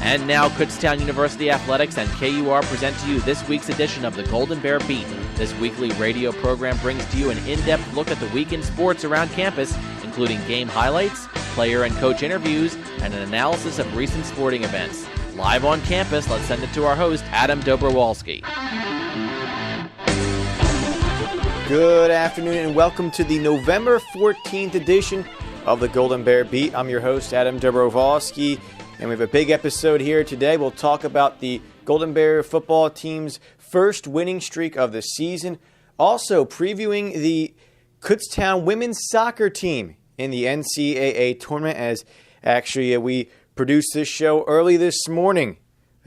And now Kutztown University Athletics and KUR present to you this week's edition of the Golden Bear Beat. This weekly radio program brings to you an in-depth look at the week in sports around campus, including game highlights, player and coach interviews, and an analysis of recent sporting events. Live on campus, let's send it to our host, Adam Dobrowolski. Good afternoon and welcome to the November 14th edition of the Golden Bear Beat. I'm your host, Adam Dobrowolski, and we have a big episode here today. We'll talk about the Golden Bear football team's first winning streak of the season. Also previewing the Kutztown women's soccer team in the NCAA tournament, as actually we produced this show early this morning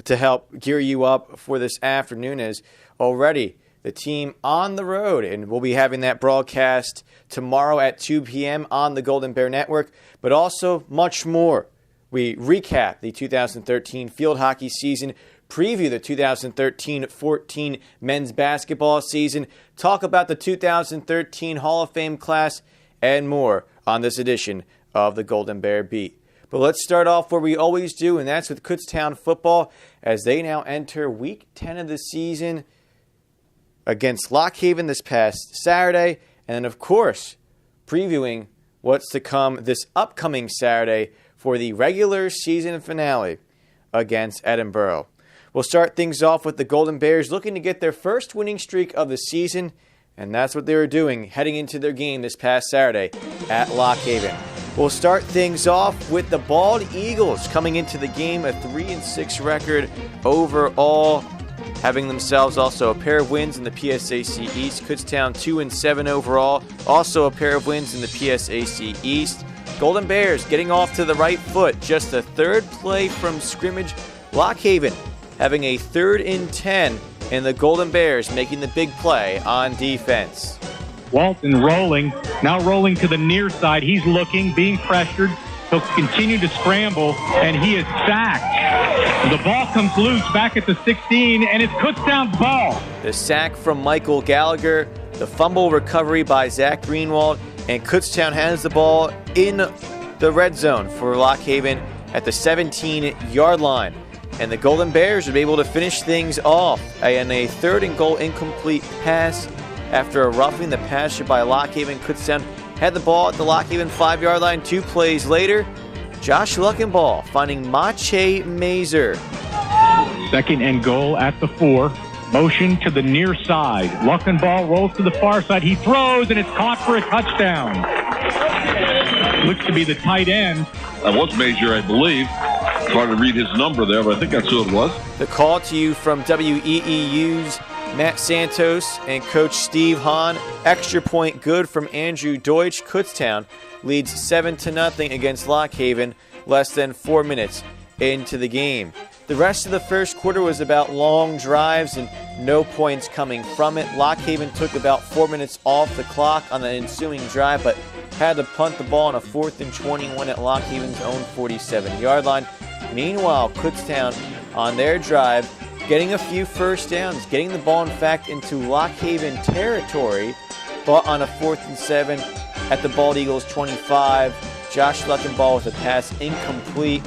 to help gear you up for this afternoon, as already the team on the road, and we'll be having that broadcast tomorrow at 2 p.m. on the Golden Bear Network, but also much more. We recap the 2013 field hockey season, preview the 2013-14 men's basketball season, talk about the 2013 Hall of Fame class, and more on this edition of the Golden Bear Beat. But let's start off where we always do, and that's with Kutztown football, as they now enter Week 10 of the season against Lock Haven this past Saturday, and then, of course, previewing what's to come this upcoming Saturday for the regular season finale against Edinboro. We'll start things off with the Golden Bears looking to get their first winning streak of the season, and that's what they were doing heading into their game this past Saturday at Lock Haven. We'll start things off with the Bald Eagles coming into the game a 3-6 record overall, having themselves also a pair of wins in the PSAC East. Kutztown 2-7 overall, also a pair of wins in the PSAC East. Golden Bears getting off to the right foot, just a third play from scrimmage. Lock Haven having a 3rd and 10, and the Golden Bears making the big play on defense. Walton rolling, now rolling to the near side. He's looking, being pressured. He'll continue to scramble, and he is sacked. The ball comes loose back at the 16, and it's Kutztown's ball. The sack from Michael Gallagher, the fumble recovery by Zach Greenwald, and Kutztown has the ball in the red zone for Lock Haven at the 17-yard line. And the Golden Bears will be able to finish things off in a 3rd and goal incomplete pass after a roughing the passer by Lock Haven. Kutztown had the ball at the Lock Haven 5-yard line. 2 plays later, Josh Luckenball finding Mache Mazer. 2nd and goal at the 4. Motion to the near side. Luckenball rolls to the far side. He throws, and it's caught for a touchdown. Looks to be the tight end. That was Mazer, I believe. Trying to read his number there, but I think that's who it was. The call to you from WEEU's Matt Santos and Coach Steve Hahn. Extra point good from Andrew Deutsch. Kutztown leads 7-0 against Lock Haven, less than 4 minutes into the game. The rest of the first quarter was about long drives and no points coming from it. Lock Haven took about 4 minutes off the clock on the ensuing drive, but had to punt the ball on a 4th and 21 at Lock Haven's own 47-yard line. Meanwhile, Kutztown on their drive, getting a few first downs, getting the ball, in fact, into Lock Haven territory, but on a 4th and 7 at the Bald Eagles 25. Josh Luckenball with a pass incomplete.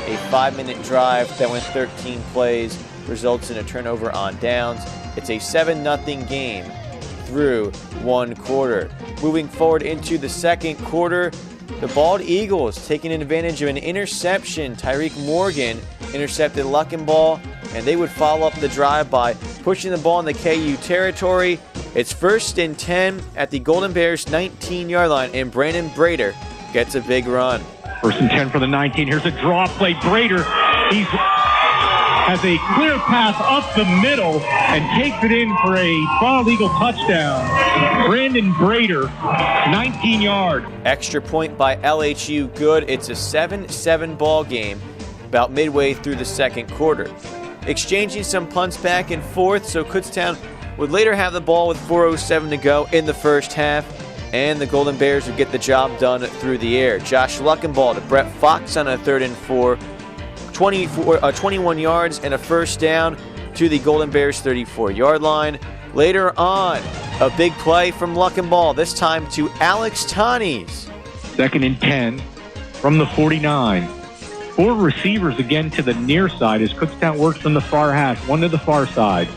A 5-minute drive that went 13 plays results in a turnover on downs. It's a 7-0 game through 1 quarter. Moving forward into the 2nd quarter, the Bald Eagles taking advantage of an interception. Tyreek Morgan intercepted Luckenball, and they would follow up the drive by pushing the ball in the KU territory. It's 1st and 10 at the Golden Bears 19-yard line, and Brandon Brader gets a big run. 1st and 10 for the 19. Here's a draw play. Brader, he has a clear pass up the middle and takes it in for a Bald Eagle touchdown. Brandon Brader, 19-yard. Extra point by LHU good. It's a 7-7 ball game about midway through the 2nd quarter. Exchanging some punts back and forth, so Kutztown would later have the ball with 4:07 to go in the first half, and the Golden Bears would get the job done through the air. Josh Luckenball to Brett Fox on a 3rd and 4, 21 yards and a first down to the Golden Bears 34-yard line. Later on, a big play from Luckenball, this time to Alex Tanis. 2nd and 10 from the 49. 4 receivers again to the near side as Kutztown works from the far hash. 1 to the far side.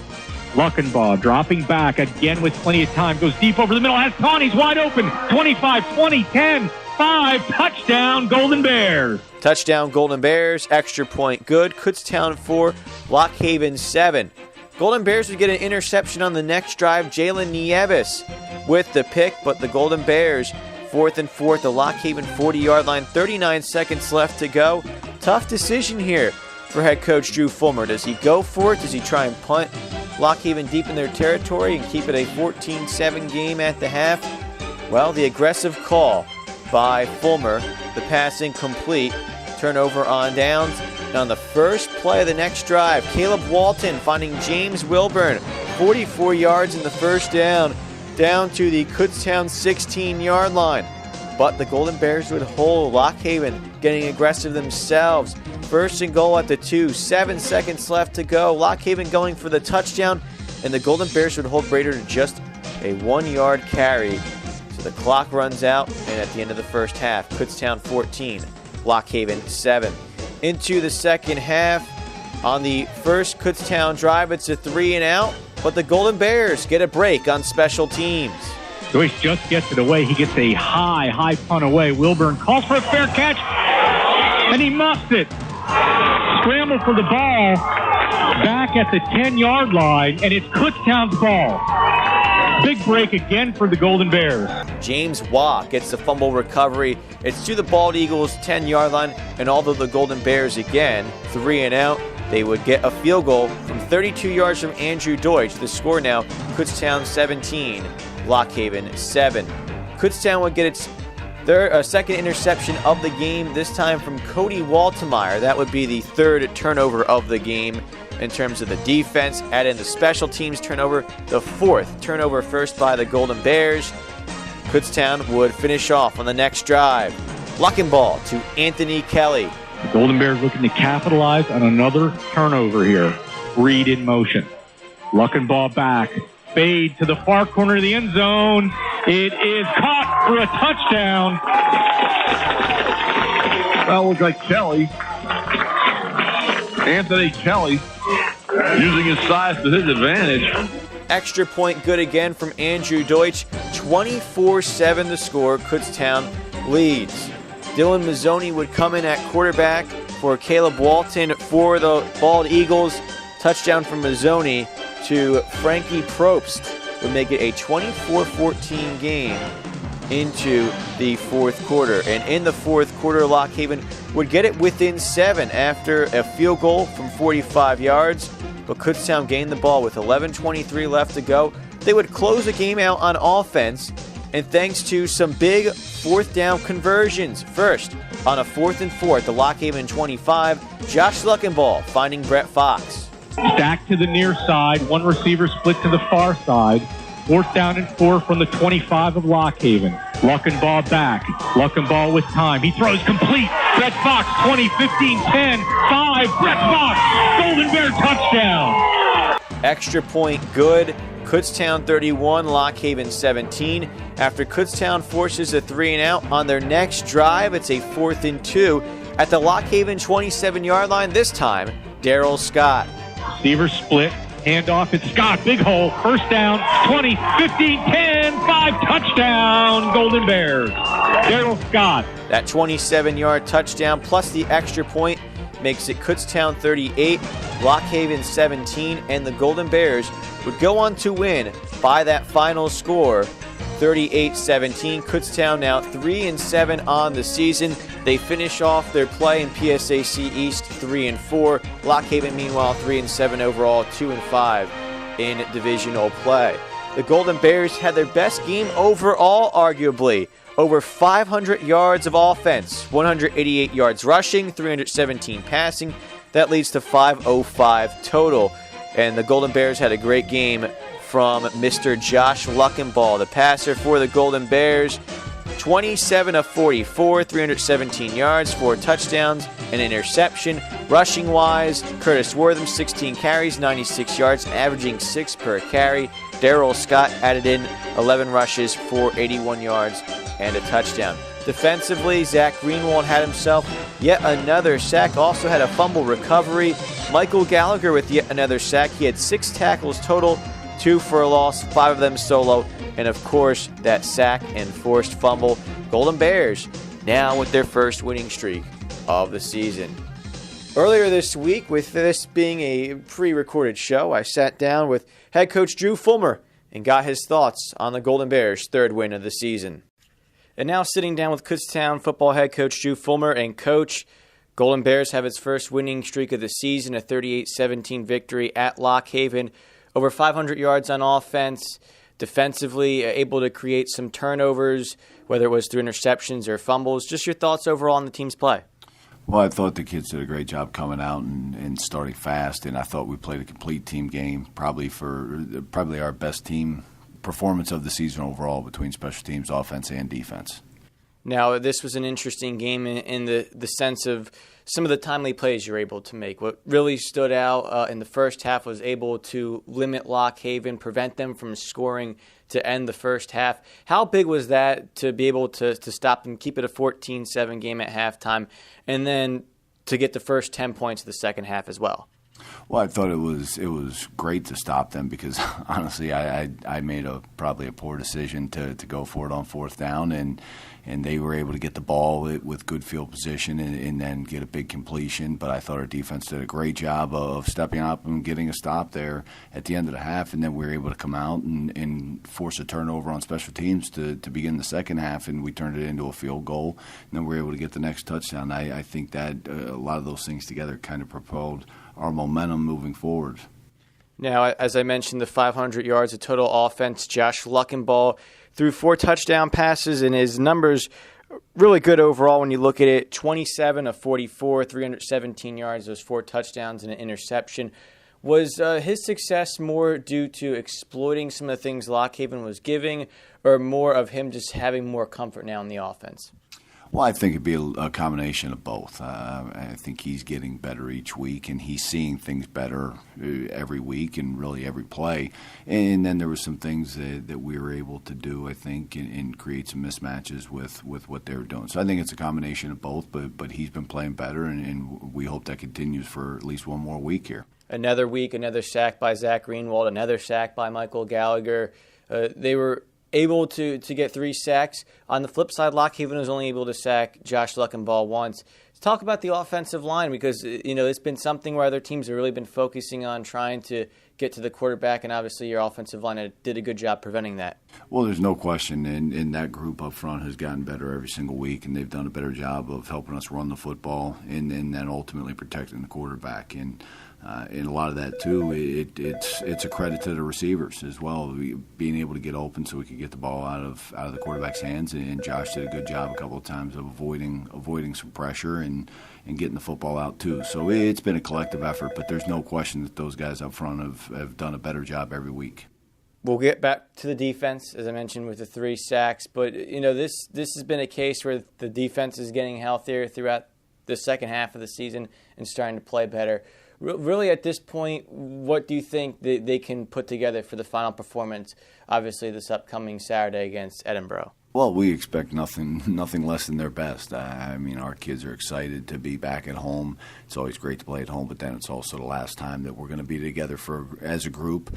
Luckenbaugh dropping back again with plenty of time. Goes deep over the middle. Has Tawny's wide open. 25, 20, 10, 5. Touchdown, Golden Bears. Touchdown, Golden Bears. Extra point good. Kutztown 4, Lock Haven 7. Golden Bears would get an interception on the next drive. Jalen Nieves with the pick, but the Golden Bears 4th and 4 at the Lock Haven 40-yard line. 39 seconds left to go. Tough decision here for head coach Drew Fulmer. Does he go for it? Does he try and punt Lock Haven deep in their territory and keep it a 14-7 game at the half? Well, the aggressive call by Fulmer, the pass incomplete, turnover on downs. And on the first play of the next drive, Caleb Walton finding James Wilburn, 44 yards in the first down to the Kutztown 16-yard line. But the Golden Bears would hold. Lock Haven getting aggressive themselves. 1st and goal at the 2, 7 seconds left to go. Lock Haven going for the touchdown, and the Golden Bears would hold Brader to just a 1-yard carry. So the clock runs out, and at the end of the first half, Kutztown 14, Lock Haven 7. Into the second half, on the first Kutztown drive, it's a 3-and-out, but the Golden Bears get a break on special teams. Joyce just gets it away. He gets a high punt away. Wilburn calls for a fair catch, and he muffs it. Scramble for the ball back at the 10-yard line, and it's Kutztown's ball. Big break again for the Golden Bears. James Waugh gets the fumble recovery. It's to the Bald Eagles 10-yard line, and although the Golden Bears again 3-and-out, they would get a field goal from 32 yards from Andrew Deutsch. The score now, Kutztown 17, Lock Haven 7. Kutztown would get its second interception of the game, this time from Cody Waltemeyer. That would be the 3rd turnover of the game in terms of the defense. Add in the special teams turnover, the 4th turnover first by the Golden Bears. Kutztown would finish off on the next drive. Luckenbaugh to Anthony Kelly. The Golden Bears looking to capitalize on another turnover here. Reed in motion. Luckenbaugh back. Fade to the far corner of the end zone. It is caught for a touchdown. That looks like Kelly. Anthony Kelly using his size to his advantage. Extra point good again from Andrew Deutsch. 24-7 the score. Kutztown leads. Dylan Mazzoni would come in at quarterback for Caleb Walton for the Bald Eagles. Touchdown from Mazzoni to Frankie Probst would make it a 24-14 game into the 4th quarter. And in the 4th quarter, Lock Haven would get it within 7 after a field goal from 45 yards. But Kutztown gained the ball with 11:23 left to go. They would close the game out on offense, and thanks to some big 4th down conversions. First, on a 4th and 4 at the Lock Haven 25, Josh Luckenbaugh finding Brett Fox. Stacked to the near side, 1 receiver split to the far side. 4th down and 4 from the 25 of Lock Haven. Luckenbaugh back. Luckenbaugh with time. He throws complete. Brett Fox, 20, 15, 10, 5. Brett Fox, Golden Bear touchdown. Extra point good. Kutztown 31, Lock Haven 17. After Kutztown forces a 3-and-out on their next drive, it's a 4th and 2 at the Lock Haven 27-yard line. This time, Daryl Scott. Receiver split. Handoff. It's Scott. Big hole. 1st down. 20, 15, 10, 5. Touchdown, Golden Bears. Daryl Scott. That 27-yard touchdown plus the extra point makes it Kutztown 38, Lock Haven 17, and the Golden Bears would go on to win by that final score, 38-17. Kutztown now 3-7 on the season. They finish off their play in PSAC East 3-4. Lock Haven, meanwhile, 3-7 overall, 2-5 in divisional play. The Golden Bears had their best game overall, arguably. Over 500 yards of offense, 188 yards rushing, 317 passing. That leads to 505 total. And the Golden Bears had a great game from Mr. Josh Luckenbaugh, the passer for the Golden Bears. 27 of 44, 317 yards, 4 touchdowns, an interception. Rushing-wise, Curtis Wortham, 16 carries, 96 yards, averaging 6 per carry. Darryl Scott added in 11 rushes for 81 yards and a touchdown. Defensively, Zach Greenwald had himself yet another sack, also had a fumble recovery. Michael Gallagher with yet another sack. He had 6 tackles total, 2 for a loss, 5 of them solo, and of course that sack and forced fumble. Golden Bears now with their first winning streak of the season. Earlier this week, with this being a pre-recorded show, I sat down with head coach Drew Fulmer and got his thoughts on the Golden Bears' third win of the season. And now sitting down with Kutztown football head coach Drew Fulmer. And coach, Golden Bears have its first winning streak of the season, a 38-17 victory at Lock Haven. Over 500 yards on offense, defensively able to create some turnovers, whether it was through interceptions or fumbles. Just your thoughts overall on the team's play. Well, I thought the kids did a great job coming out and starting fast, and I thought we played a complete team game, probably our best team performance of the season overall between special teams, offense, and defense. Now, this was an interesting game in the sense of some of the timely plays you're able to make. What really stood out in the first half was able to limit Lock Haven, prevent them from scoring to end the first half. How big was that to be able to stop them, keep it a 14-7 game at halftime, and then to get the first 10 points of the second half as well? Well, I thought it was great to stop them because honestly, I made probably a poor decision to go for it on fourth down, and they were able to get the ball with good field position and then get a big completion. But I thought our defense did a great job of stepping up and getting a stop there at the end of the half, and then we were able to come out and force a turnover on special teams to begin the second half, and we turned it into a field goal, and then we were able to get the next touchdown. I think that a lot of those things together kind of propelled our momentum moving forward. Now, as I mentioned, the 500 yards of total offense, Josh Luckenball threw 4 touchdown passes, and his numbers really good overall when you look at it. 27 of 44, 317 yards, those 4 touchdowns and an interception. Was his success more due to exploiting some of the things Lock Haven was giving, or more of him just having more comfort now in the offense? Well, I think it'd be a combination of both. I think he's getting better each week, and he's seeing things better every week and really every play. And then there were some things that we were able to do, I think, and create some mismatches with what they were doing. So I think it's a combination of both, but he's been playing better, and we hope that continues for at least one more week here. Another week, another sack by Zach Greenwald, another sack by Michael Gallagher. They were able to get 3 sacks. On the flip side, Lock Haven was only able to sack Josh Luckenball once. Let's talk about the offensive line because, it's been something where other teams have really been focusing on trying to get to the quarterback, and obviously your offensive line did a good job preventing that. Well, there's no question, and that group up front has gotten better every single week, and they've done a better job of helping us run the football and then ultimately protecting the quarterback. And a lot of that, too, it's a credit to the receivers as well, being able to get open so we could get the ball out of the quarterback's hands. And Josh did a good job a couple of times of avoiding some pressure and getting the football out, too. So it's been a collective effort, but there's no question that those guys up front have done a better job every week. We'll get back to the defense, as I mentioned, with the 3 sacks. But, this has been a case where the defense is getting healthier throughout the second half of the season and starting to play better. Really, at this point, what do you think they can put together for the final performance, obviously, this upcoming Saturday against Edinboro? Well, we expect nothing less than their best. Our kids are excited to be back at home. It's always great to play at home, but then it's also the last time that we're going to be together as a group.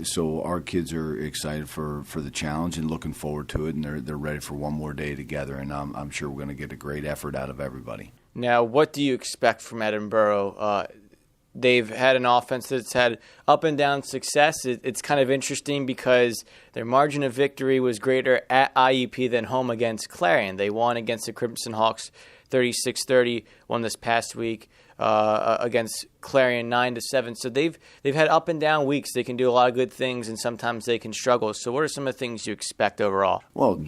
So our kids are excited for the challenge and looking forward to it, and they're ready for one more day together. And I'm sure we're going to get a great effort out of everybody. Now, what do you expect from Edinboro? They've had an offense that's had up and down success. It's kind of interesting because their margin of victory was greater at IUP than home against Clarion. They won against the Crimson Hawks 36-30, won this past week against Clarion 9-7. So they've had up and down weeks. They can do a lot of good things, and sometimes they can struggle. So what are some of the things you expect overall? Well,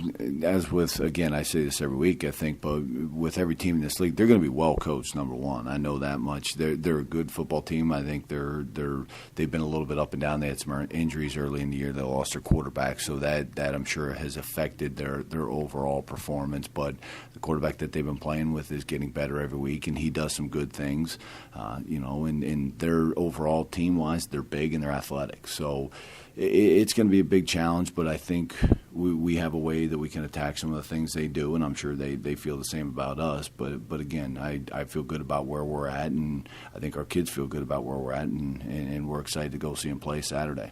as with, again, I say this every week, I think, but with every team in this league, they're going to be well coached, number one. I know that much. They're a good football team. I think they've been a little bit up and down. They had some injuries early in the year. They lost their quarterback quarterback, so that I'm sure has affected their overall performance. But the quarterback that they've been playing with is getting better every week, and he does some good things. And their overall team-wise, they're big and they're athletic. So it's going to be a big challenge, but I think we have a way that we can attack some of the things they do, and I'm sure they feel the same about us. But again, I feel good about where we're at, and I think our kids feel good about where we're at, and we're excited to go see them play Saturday.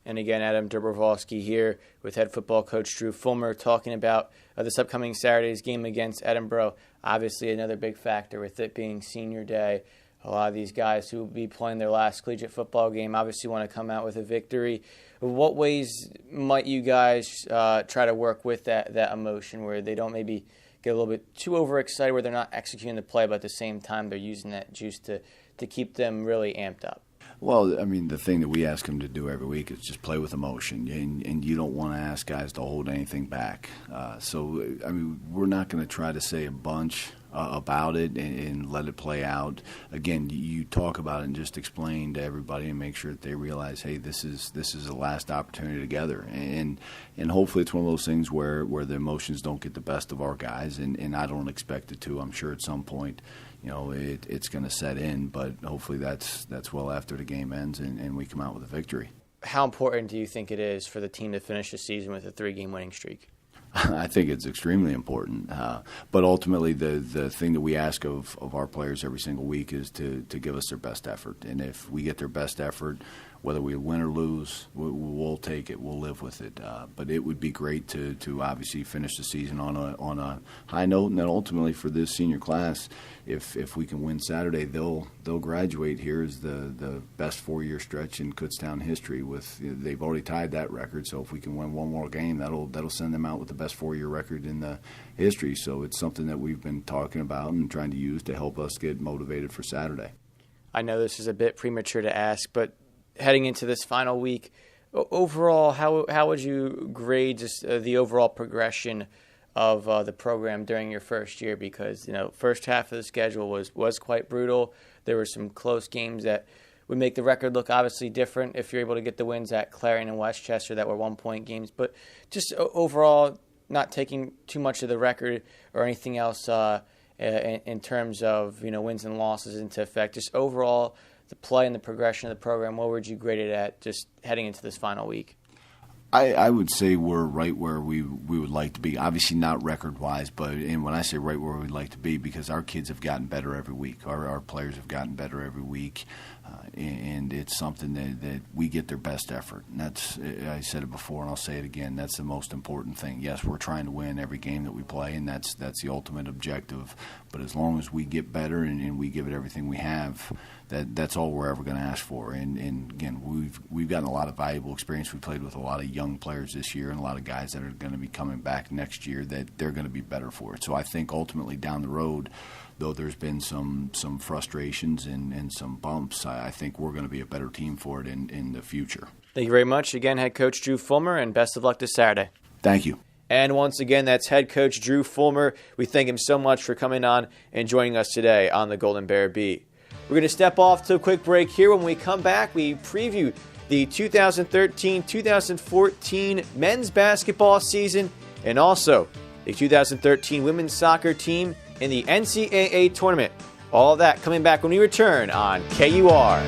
And again, Adam Dobrovolsky here with head football coach Drew Fulmer talking about this upcoming Saturday's game against Edinboro. Obviously another big factor with it being senior day. A lot of these guys who will be playing their last collegiate football game obviously want to come out with a victory. What ways might you guys try to work with that emotion where they don't maybe get a little bit too overexcited, where they're not executing the play, but at the same time they're using that juice to keep them really amped up? Well, I mean, the thing that we ask them to do every week is just play with emotion, and you don't want to ask guys to hold anything back. So, I mean, we're not going to try to say a bunch about it and let it play out. Again, you talk about it and just explain to everybody and make sure that they realize, hey, this is the last opportunity together. And hopefully it's one of those things where the emotions don't get the best of our guys, and I don't expect it to. I'm sure at some point, it's going to set in, but hopefully that's well after the game ends and we come out with a victory. How important do you think it is for the team to finish the season with a 3-game winning streak? I think it's extremely important. But ultimately, the thing that we ask of our players every single week is to give us their best effort. And if we get their best effort, whether we win or lose, we'll take it. We'll live with it. But it would be great to obviously finish the season on a high note, and then ultimately for this senior class, if we can win Saturday, they'll graduate here as the best 4-year stretch in Kutztown history. They've already tied that record, so if we can win one more game, that'll send them out with the best 4-year record in the history. So it's something that we've been talking about and trying to use to help us get motivated for Saturday. I know this is a bit premature to ask, but heading into this final week, overall, how would you grade just the overall progression of the program during your first year? Because first half of the schedule was quite brutal. There were some close games that would make the record look obviously different if you're able to get the wins at Clarion and Westchester that were 1-point games. But just overall, not taking too much of the record or anything else in terms of wins and losses into effect. Just overall, the play and the progression of the program, what would you grade it at just heading into this final week? I would say we're right where we would like to be. Obviously not record-wise, and when I say right where we'd like to be, because our kids have gotten better every week. Our players have gotten better every week, and it's something that we get their best effort. And I said it before, and I'll say it again, that's the most important thing. Yes, we're trying to win every game that we play, and that's the ultimate objective. But as long as we get better and we give it everything we have, that's all we're ever going to ask for. And again, we've gotten a lot of valuable experience. We played with a lot of young players this year and a lot of guys that are going to be coming back next year that they're going to be better for it. So I think ultimately down the road, though there's been some frustrations and some bumps, I think we're going to be a better team for it in the future. Thank you very much. Again, head coach Drew Fulmer, and best of luck this Saturday. Thank you. And once again, that's head coach Drew Fulmer. We thank him so much for coming on and joining us today on the Golden Bear Beat. We're going to step off to a quick break here. When we come back, we preview the 2013-2014 men's basketball season and also the 2013 women's soccer team in the NCAA tournament. All of that coming back when we return on KUR.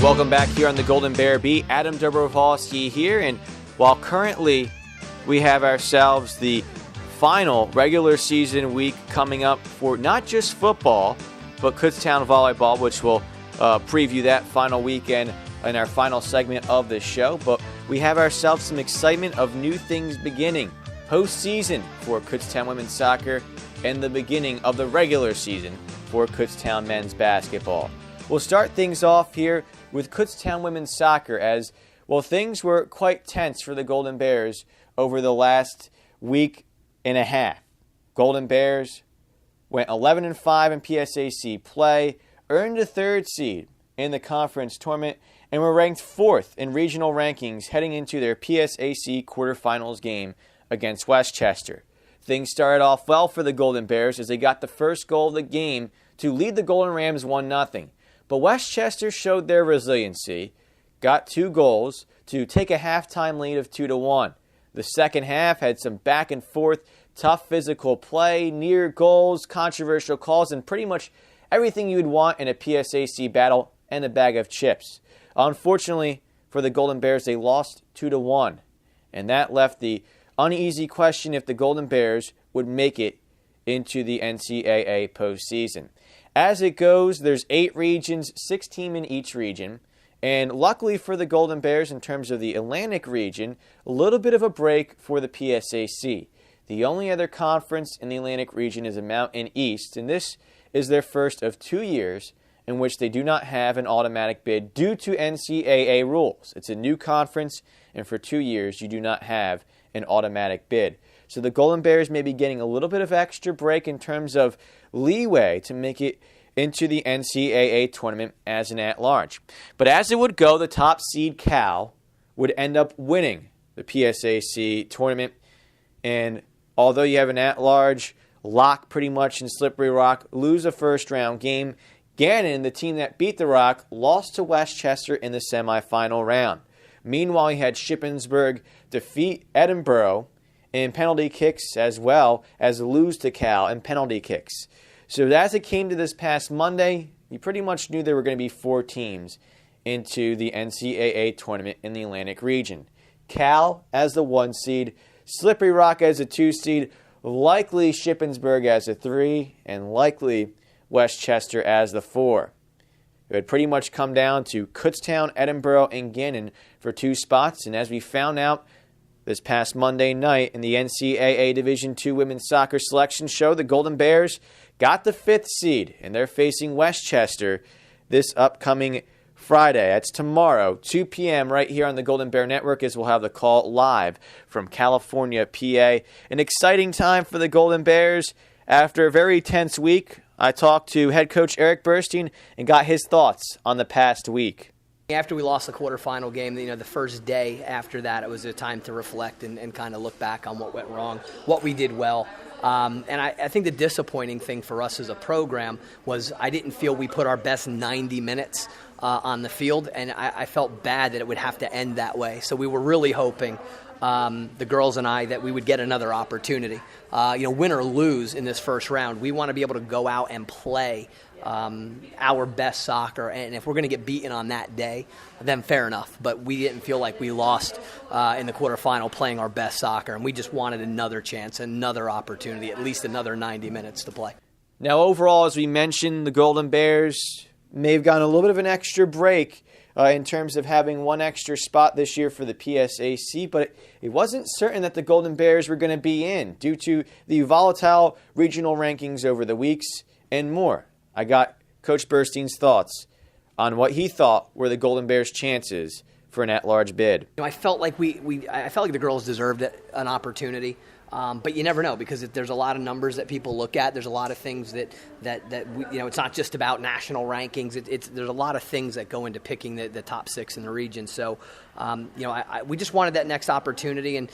Welcome back here on the Golden Bear Beat. Adam Dobrovolsky here, and while currently we have ourselves the final regular season week coming up for not just football, but Kutztown volleyball, which we'll preview that final weekend in our final segment of the show. But we have ourselves some excitement of new things beginning. Postseason for Kutztown women's soccer and the beginning of the regular season for Kutztown men's basketball. We'll start things off here with Kutztown women's soccer as, well, things were quite tense for the Golden Bears over the last week and a half. Golden Bears went 11-5 in PSAC play, earned a third seed in the conference tournament, and were ranked 4th in regional rankings heading into their PSAC quarterfinals game against Westchester. Things started off well for the Golden Bears as they got the first goal of the game to lead the Golden Rams 1-0. But Westchester showed their resiliency, got 2 goals to take a halftime lead of 2-1. The second half had some back and forth, tough physical play, near goals, controversial calls, and pretty much everything you would want in a PSAC battle and a bag of chips. Unfortunately for the Golden Bears, they lost 2-1, and that left the uneasy question if the Golden Bears would make it into the NCAA postseason. As it goes, there's 8 regions, 6 teams in each region, and luckily for the Golden Bears in terms of the Atlantic region, a little bit of a break for the PSAC. The only other conference in the Atlantic region is the Mountain East, and this is their first of 2 years in which they do not have an automatic bid due to NCAA rules. It's a new conference, and for 2 years you do not have an automatic bid. So the Golden Bears may be getting a little bit of extra break in terms of leeway to make it into the NCAA tournament as an at-large. But as it would go, the top seed Cal would end up winning the PSAC tournament, and although you have an at-large lock pretty much in Slippery Rock, lose a first-round game, Gannon, the team that beat the Rock, lost to Westchester in the semifinal round. Meanwhile, you had Shippensburg defeat Edinboro in penalty kicks as well as lose to Cal in penalty kicks. So as it came to this past Monday, you pretty much knew there were going to be 4 teams into the NCAA tournament in the Atlantic region. Cal as the 1 seed, Slippery Rock as a 2 seed, likely Shippensburg as a 3, and likely Westchester as the 4. It would pretty much come down to Kutztown, Edinboro, and Gannon for 2 spots, and as we found out this past Monday night in the NCAA Division II Women's Soccer Selection Show, the Golden Bears got the 5th seed, and they're facing Westchester this upcoming Friday. That's tomorrow, 2 p.m. right here on the Golden Bear Network, as we'll have the call live from California, PA. An exciting time for the Golden Bears. After a very tense week, I talked to head coach Eric Burstein and got his thoughts on the past week. After we lost the quarterfinal game, the first day after that, it was a time to reflect and kind of look back on what went wrong, what we did well. And I think the disappointing thing for us as a program was I didn't feel we put our best 90 minutes on the field, and I felt bad that it would have to end that way. So we were really hoping, the girls and I, that we would get another opportunity. Win or lose in this first round, we want to be able to go out and play our best soccer, and if we're going to get beaten on that day, then fair enough. But we didn't feel like we lost in the quarterfinal playing our best soccer, and we just wanted another chance, another opportunity, at least another 90 minutes to play. Now, overall, as we mentioned, the Golden Bears may have gotten a little bit of an extra break in terms of having 1 extra spot this year for the PSAC, but it wasn't certain that the Golden Bears were going to be in due to the volatile regional rankings over the weeks and more. I got Coach Burstein's thoughts on what he thought were the Golden Bears' chances for an at-large bid. I felt like I felt like the girls deserved an opportunity, but you never know because there's a lot of numbers that people look at. There's a lot of things that it's not just about national rankings. There's a lot of things that go into picking the top 6 in the region. So, we just wanted that next opportunity, and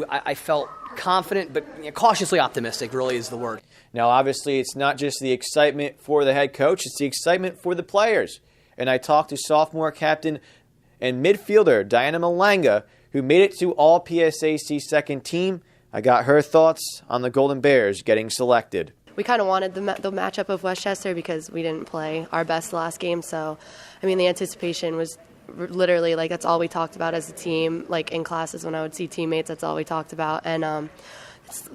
I felt confident, but cautiously optimistic really is the word. Now, obviously, it's not just the excitement for the head coach, it's the excitement for the players. And I talked to sophomore captain and midfielder Diana Malanga, who made it to all PSAC second team. I got her thoughts on the Golden Bears getting selected. We kind of wanted the matchup of Westchester because we didn't play our best last game. So, the anticipation was literally that's all we talked about as a team. Like in classes when I would see teammates, that's all we talked about. And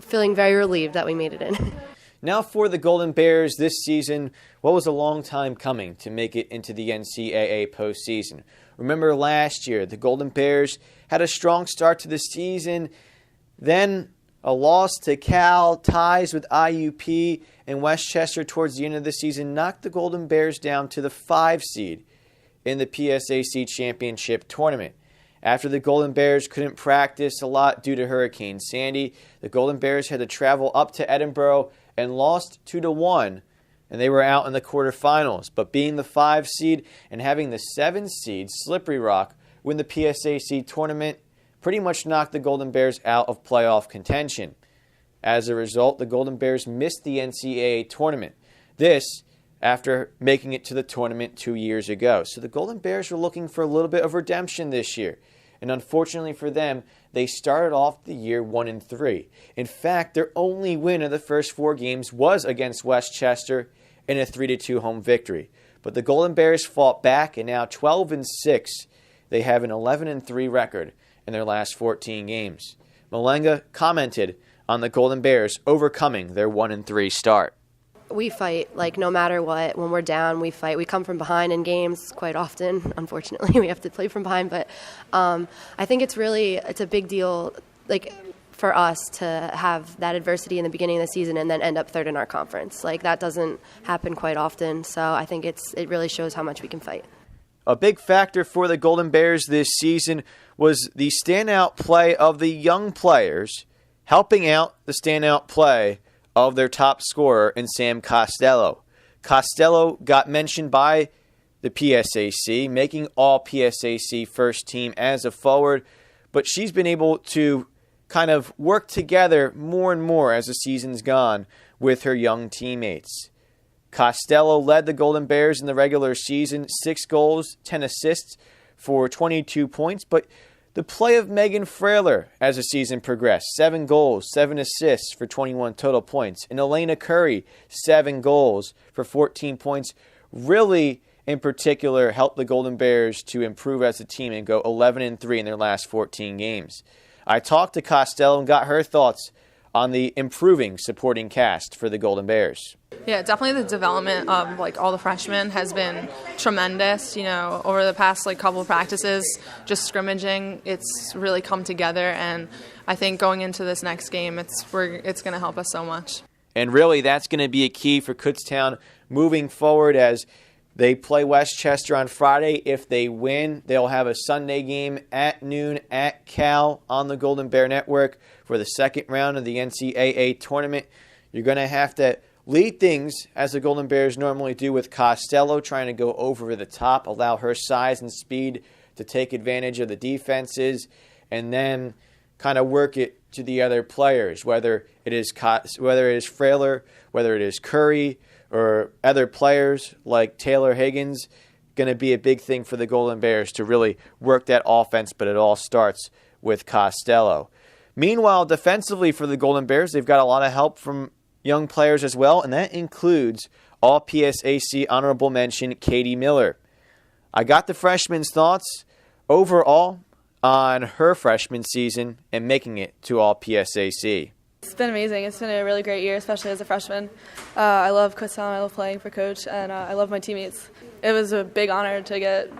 feeling very relieved that we made it in. Now for the Golden Bears this season, what was a long time coming to make it into the NCAA postseason. Remember last year, the Golden Bears had a strong start to the season, then a loss to Cal, ties with IUP and Westchester towards the end of the season knocked the Golden Bears down to the 5 seed in the PSAC championship tournament. After the Golden Bears couldn't practice a lot due to Hurricane Sandy, the Golden Bears had to travel up to Edinboro and lost 2-1 and they were out in the quarterfinals. But being the 5 seed and having the 7 seed, Slippery Rock, win the PSAC tournament pretty much knocked the Golden Bears out of playoff contention. As a result, the Golden Bears missed the NCAA tournament. This after making it to the tournament 2 years ago. So the Golden Bears were looking for a little bit of redemption this year. And unfortunately for them, they started off the year 1-3. In fact, their only win of the first 4 games was against West Chester in a 3-2 home victory. But the Golden Bears fought back, and now 12-6, they have an 11-3 record in their last 14 games. Malenga commented on the Golden Bears overcoming their 1-3 start. We fight, like, no matter what. When we're down, we fight. We come from behind in games quite often. Unfortunately, we have to play from behind. But I think it's a big deal, like, for us to have that adversity in the beginning of the season and then end up third in our conference. Like, that doesn't happen quite often. So I think it really shows how much we can fight. A big factor for the Golden Bears this season was the standout play of the young players, helping out the standout play of their top scorer in Sam Costello. Costello got mentioned by the PSAC, making all PSAC first team as a forward, but she's been able to kind of work together more and more as the season's gone with her young teammates. Costello led the Golden Bears in the regular season, 6 goals, 10 assists for 22 points, but the play of Megan Frailer as the season progressed, 7 goals, 7 assists for 21 total points. And Elena Curry, 7 goals for 14 points, really in particular helped the Golden Bears to improve as a team and go 11-3 in their last 14 games. I talked to Costello and got her thoughts on the improving supporting cast for the Golden Bears. Yeah, definitely the development of all the freshmen has been tremendous. Over the past couple of practices, just scrimmaging, it's really come together, and I think going into this next game, it's going to help us so much. And really, that's going to be a key for Kutztown moving forward as they play West Chester on Friday. If they win, they'll have a Sunday game at noon at Cal on the Golden Bear Network for the second round of the NCAA tournament. You're going to have to lead things as the Golden Bears normally do with Costello, trying to go over the top, allow her size and speed to take advantage of the defenses, and then kind of work it to the other players, whether it is Frailer, whether it is Curry, or other players like Taylor Higgins. Going to be a big thing for the Golden Bears to really work that offense, but it all starts with Costello. Meanwhile, defensively for the Golden Bears, they've got a lot of help from young players as well, and that includes all PSAC honorable mention Katie Miller. I got the freshman's thoughts overall on her freshman season and making it to all PSAC. It's been amazing. It's been a really great year, especially as a freshman. I love Kutztown. I love playing for Coach, and I love my teammates. It was a big honor to get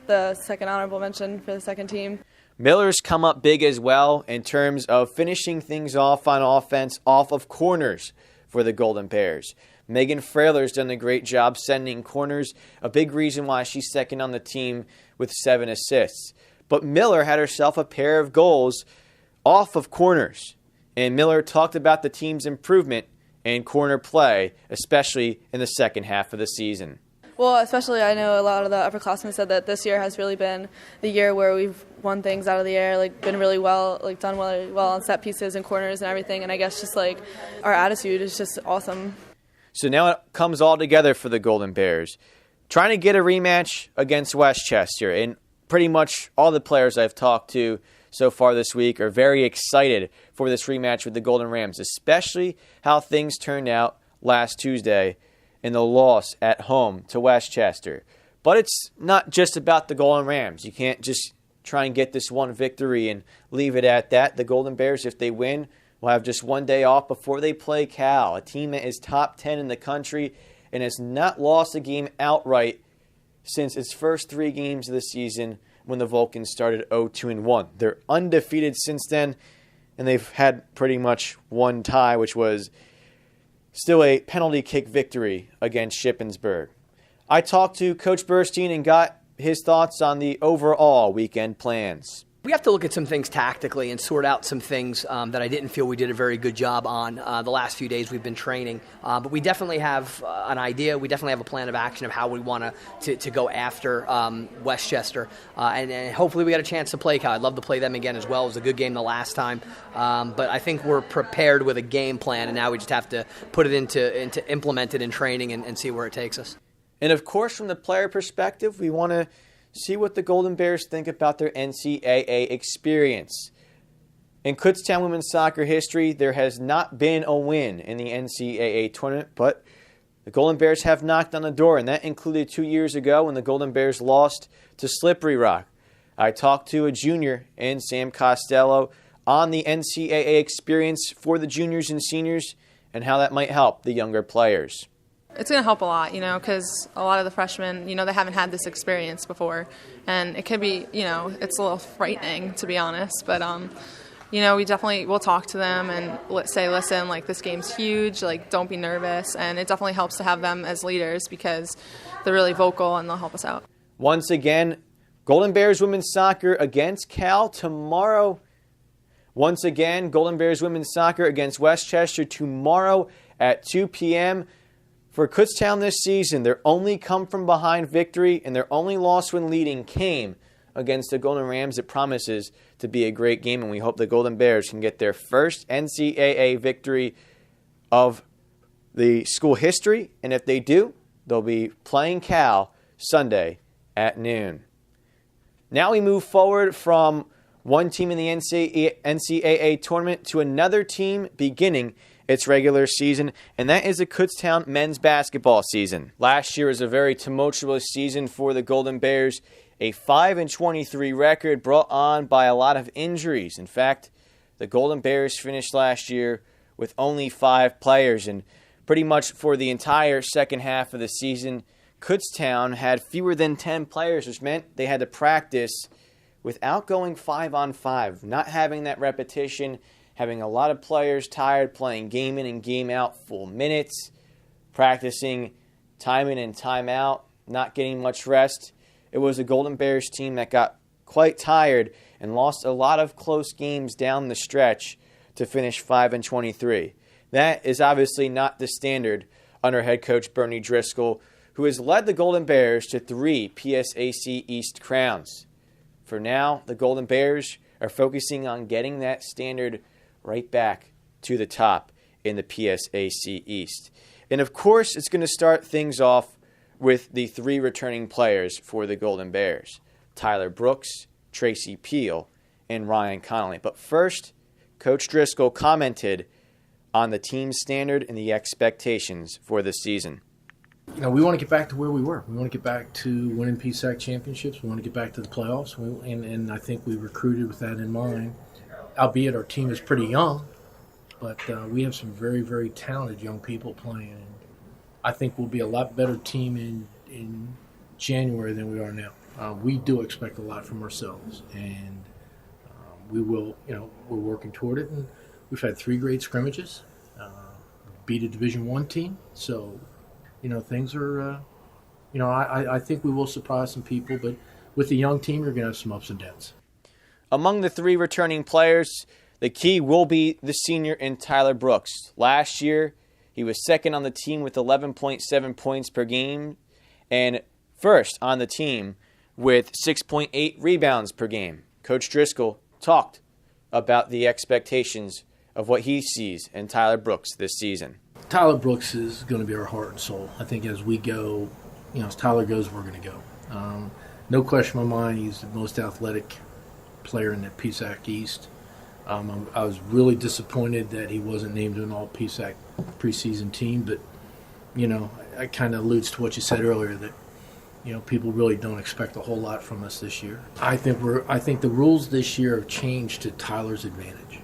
the second honorable mention for the second team. Miller's come up big as well in terms of finishing things off on offense off of corners for the Golden Bears. Megan Frailer's done a great job sending corners, a big reason why she's second on the team with 7 assists. But Miller had herself a pair of goals off of corners. And Miller talked about the team's improvement in corner play, especially in the second half of the season. Well, especially I know a lot of the upperclassmen said that this year has really been the year where we've won things out of the air, been really well, done really well on set pieces and corners and everything. And I guess just our attitude is just awesome. So now it comes all together for the Golden Bears. Trying to get a rematch against West Chester. And pretty much all the players I've talked to so far this week are very excited for this rematch with the Golden Rams, especially how things turned out last Tuesday in the loss at home to West Chester. But it's not just about the Golden Rams. You can't just try and get this one victory and leave it at that. The Golden Bears, if they win, will have just one day off before they play Cal, a team that is top 10 in the country and has not lost a game outright since its first 3 games of the season when the Vulcans started 0-2-1. They're undefeated since then, and they've had pretty much one tie, which was still a penalty kick victory against Shippensburg. I talked to Coach Burstein and got his thoughts on the overall weekend plans. We have to look at some things tactically and sort out some things that I didn't feel we did a very good job on the last few days we've been training. But we definitely have an idea. We definitely have a plan of action of how we want to go after Westchester. And hopefully we got a chance to play Cal. I'd love to play them again as well. It was a good game the last time. But I think we're prepared with a game plan, and now we just have to put it into implement it in training and see where it takes us. And of course, from the player perspective, we want to see what the Golden Bears think about their NCAA experience. In Kutztown women's soccer history, there has not been a win in the NCAA tournament, but the Golden Bears have knocked on the door, and that included 2 years ago when the Golden Bears lost to Slippery Rock. I talked to a junior in Sam Costello on the NCAA experience for the juniors and seniors and how that might help the younger players. It's going to help a lot, because a lot of the freshmen, they haven't had this experience before. And it could be, it's a little frightening, to be honest. But, we'll talk to them and say, listen, this game's huge. Don't be nervous. And it definitely helps to have them as leaders because they're really vocal and they'll help us out. Once again, Golden Bears women's soccer against Cal tomorrow. Once again, Golden Bears women's soccer against Westchester tomorrow at 2 p.m., For Kutztown this season, their only come-from-behind victory and their only loss when leading came against the Golden Rams. It promises to be a great game, and we hope the Golden Bears can get their first NCAA victory of the school history. And if they do, they'll be playing Cal Sunday at noon. Now we move forward from one team in the NCAA tournament to another team beginning its regular season, and that is the Kutztown men's basketball season. Last year was a very tumultuous season for the Golden Bears, a 5-23 record brought on by a lot of injuries. In fact, the Golden Bears finished last year with only 5 players, and pretty much for the entire second half of the season, Kutztown had fewer than 10 players, which meant they had to practice without going 5-on-5, not having that repetition, having a lot of players tired, playing game in and game out full minutes, practicing time in and time out, not getting much rest. It was a Golden Bears team that got quite tired and lost a lot of close games down the stretch to finish 5-23. That is obviously not the standard under head coach Bernie Driscoll, who has led the Golden Bears to 3 PSAC East crowns. For now, the Golden Bears are focusing on getting that standard right back to the top in the PSAC East. And of course, it's going to start things off with the 3 returning players for the Golden Bears: Tyler Brooks, Tracy Peel, and Ryan Connolly. But first, Coach Driscoll commented on the team standard and the expectations for the season. We want to get back to where we were. We want to get back to winning PSAC championships. We want to get back to the playoffs. And I think we recruited with that in mind. Albeit our team is pretty young, but we have some very, very talented young people playing. And I think we'll be a lot better team in January than we are now. We do expect a lot from ourselves, and we will, we're working toward it. And we've had 3 great scrimmages, beat a Division I team. So, things are, I think we will surprise some people, but with the young team, you're going to have some ups and downs. Among the 3 returning players, the key will be the senior in Tyler Brooks. Last year, he was second on the team with 11.7 points per game and first on the team with 6.8 rebounds per game. Coach Driscoll talked about the expectations of what he sees in Tyler Brooks this season. Tyler Brooks is going to be our heart and soul. I think as we go, as Tyler goes, we're going to go. No question in my mind, he's the most athletic player in the PSAC East. I was really disappointed that he wasn't named to an all-PSAC preseason team, but, it kind of alludes to what you said earlier that, people really don't expect a whole lot from us this year. I think the rules this year have changed to Tyler's advantage.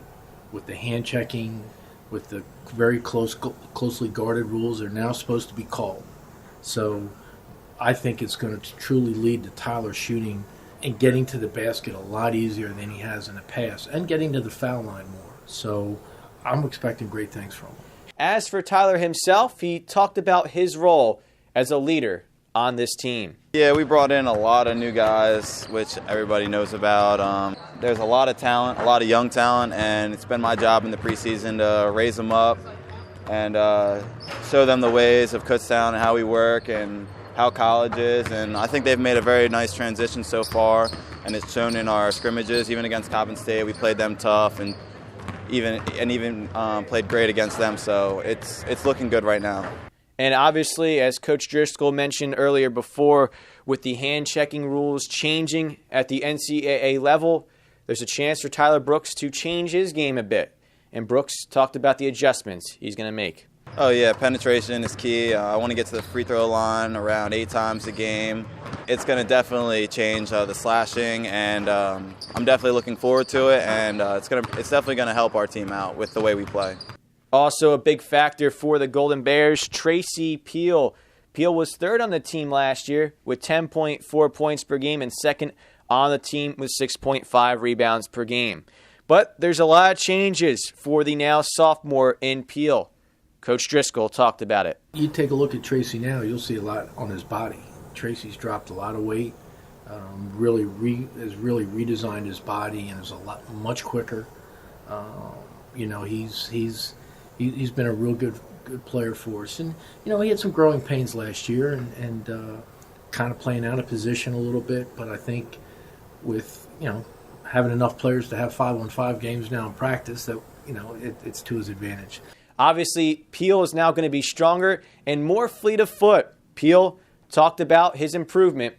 With the hand checking, with the very closely guarded rules, they're now supposed to be called. So I think it's going to truly lead to Tyler shooting and getting to the basket a lot easier than he has in the past, and getting to the foul line more. So I'm expecting great things from him. As for Tyler himself, he talked about his role as a leader on this team. Yeah, we brought in a lot of new guys, which everybody knows about. There's a lot of talent, a lot of young talent, and it's been my job in the preseason to raise them up and show them the ways of Kutztown and how we work and how college is. And I think they've made a very nice transition so far, and it's shown in our scrimmages. Even against Coppin State, we played them tough and even played great against them. So it's looking good right now. And obviously, as Coach Driscoll mentioned earlier before, with the hand-checking rules changing at the NCAA level, there's a chance for Tyler Brooks to change his game a bit. And Brooks talked about the adjustments he's going to make. Oh, yeah, penetration is key. I want to get to the free throw line around 8 times a game. It's going to definitely change the slashing, and I'm definitely looking forward to it, and it's definitely going to help our team out with the way we play. Also a big factor for the Golden Bears, Tracy Peel. Peel was third on the team last year with 10.4 points per game and second on the team with 6.5 rebounds per game. But there's a lot of changes for the now sophomore in Peel. Coach Driscoll talked about it. You take a look at Tracy now, you'll see a lot on his body. Tracy's dropped a lot of weight, has really redesigned his body and is much quicker. He's been a real good player for us. And, he had some growing pains last year and kind of playing out of position a little bit. But I think with, having enough players to have 5-on-5 games now in practice, that, it's to his advantage. Obviously, Peel is now going to be stronger and more fleet of foot. Peel talked about his improvement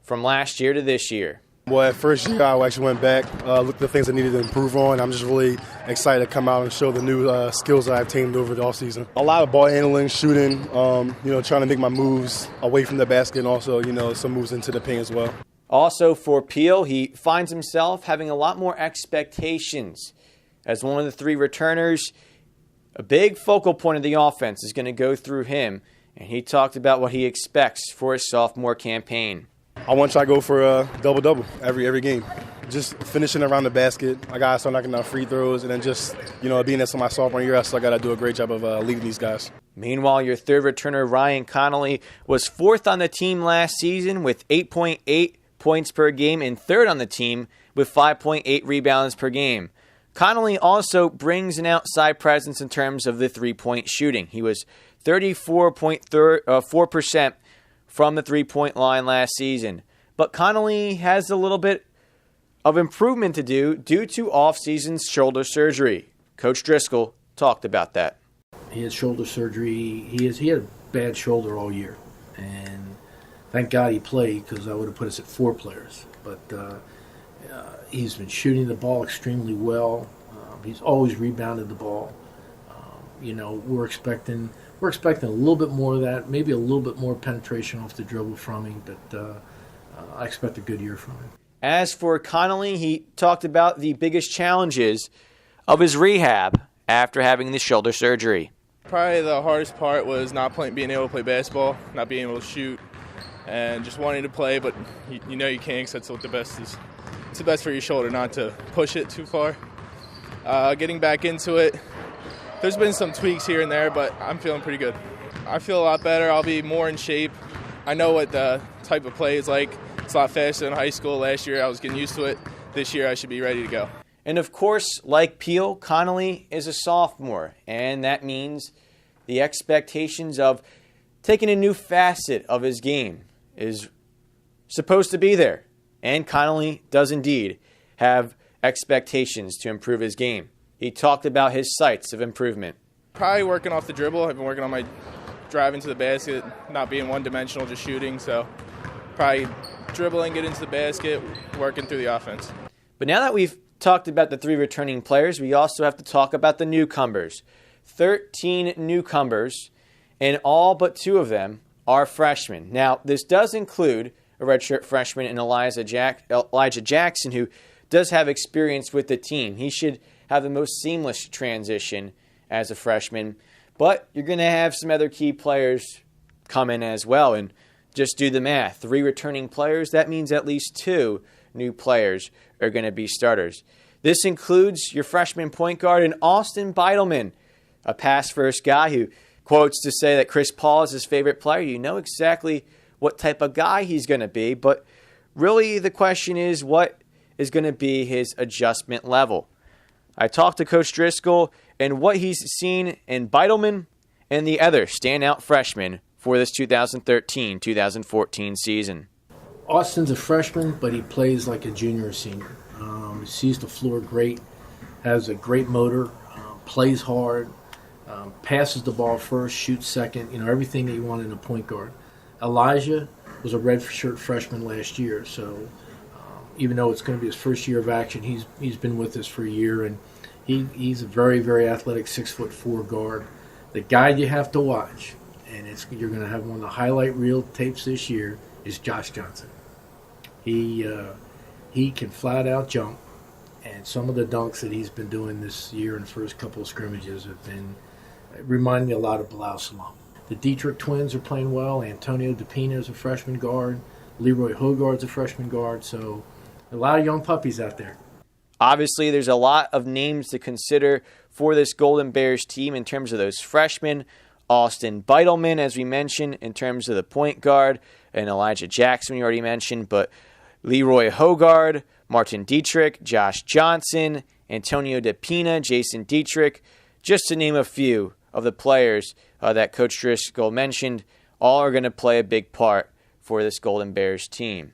from last year to this year. Well, at first year, I actually went back, looked at the things I needed to improve on. I'm just really excited to come out and show the new skills that I've attained over the offseason. A lot of ball handling, shooting, trying to make my moves away from the basket and also, some moves into the paint as well. Also for Peel, he finds himself having a lot more expectations. As one of the 3 returners, a big focal point of the offense is going to go through him, and he talked about what he expects for his sophomore campaign. I want to try to go for a double-double every game. Just finishing around the basket. I got to start knocking down free throws, and then just, being this my sophomore year, so I got to do a great job of leading these guys. Meanwhile, your third returner, Ryan Connolly, was 4th on the team last season with 8.8 points per game and 3rd on the team with 5.8 rebounds per game. Connolly also brings an outside presence in terms of the three-point shooting. He was 34.4% from the three-point line last season. But Connolly has a little bit of improvement to do due to off-season shoulder surgery. Coach Driscoll talked about that. He had shoulder surgery. He had a bad shoulder all year. And thank God he played, because I would have put us at 4 players. But he's been shooting the ball extremely well. He's always rebounded the ball. We're expecting a little bit more of that, maybe a little bit more penetration off the dribble from him, but I expect a good year from him. As for Connolly, he talked about the biggest challenges of his rehab after having the shoulder surgery. Probably the hardest part was being able to play basketball, not being able to shoot, and just wanting to play, but you can't, because that's what the best is. It's the best for your shoulder not to push it too far. Getting back into it, there's been some tweaks here and there, but I'm feeling pretty good. I feel a lot better. I'll be more in shape. I know what the type of play is like. It's a lot faster than high school. Last year I was getting used to it. This year I should be ready to go. And of course, like Peel, Connolly is a sophomore, and that means the expectations of taking a new facet of his game is supposed to be there. And Connolly does indeed have expectations to improve his game. He talked about his sights of improvement. Probably working off the dribble. I've been working on my drive into the basket, not being one-dimensional, just shooting. So probably dribbling, get into the basket, working through the offense. But now that we've talked about the 3 returning players, we also have to talk about the newcomers. 13 newcomers, and all but 2 of them are freshmen. Now, this does include a redshirt freshman in Elijah Jackson, who does have experience with the team. He should have the most seamless transition as a freshman. But you're going to have some other key players come in as well. And just do the math. 3 returning players, that means at least 2 new players are going to be starters. This includes your freshman point guard in Austin Beidelman, a pass-first guy who quotes to say that Chris Paul is his favorite player. You know exactly what type of guy he's going to be, but really the question is what is going to be his adjustment level. I talked to Coach Driscoll and what he's seen in Beitelman and the other standout freshmen for this 2013-2014 season. Austin's a freshman, but he plays like a junior or senior. He sees the floor great, has a great motor, plays hard, passes the ball first, shoots second, everything that you want in a point guard. Elijah was a redshirt freshman last year, so even though it's going to be his first year of action, he's been with us for a year, and he's a very, very athletic 6'4" guard. The guy you have to watch, and you're going to have one of the highlight reel tapes this year, is Josh Johnson. He can flat out jump, and some of the dunks that he's been doing this year in the first couple of scrimmages remind me a lot of Bilal Salam. The Dietrich twins are playing well. Antonio DePina is a freshman guard. Leroy Hogard's a freshman guard. So a lot of young puppies out there. Obviously, there's a lot of names to consider for this Golden Bears team in terms of those freshmen. Austin Beitelman, as we mentioned, in terms of the point guard, and Elijah Jackson, we already mentioned, but Leroy Hogard, Martin Dietrich, Josh Johnson, Antonio DePina, Jason Dietrich, just to name a few of the players that Coach Driscoll mentioned, all are going to play a big part for this Golden Bears team.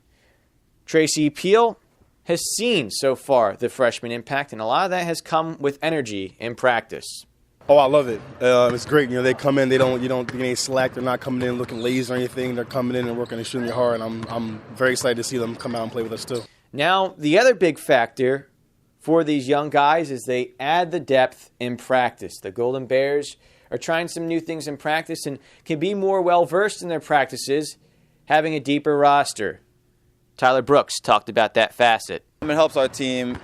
Tracy Peel has seen so far the freshman impact, and a lot of that has come with energy in practice. Oh, I love it. It's great. They come in, you don't get any slack. They're not coming in looking lazy or anything. They're coming in and working extremely hard, and I'm very excited to see them come out and play with us too. Now, the other big factor for these young guys is they add the depth in practice. The Golden Bears are trying some new things in practice and can be more well-versed in their practices, having a deeper roster. Tyler Brooks talked about that facet. It helps our team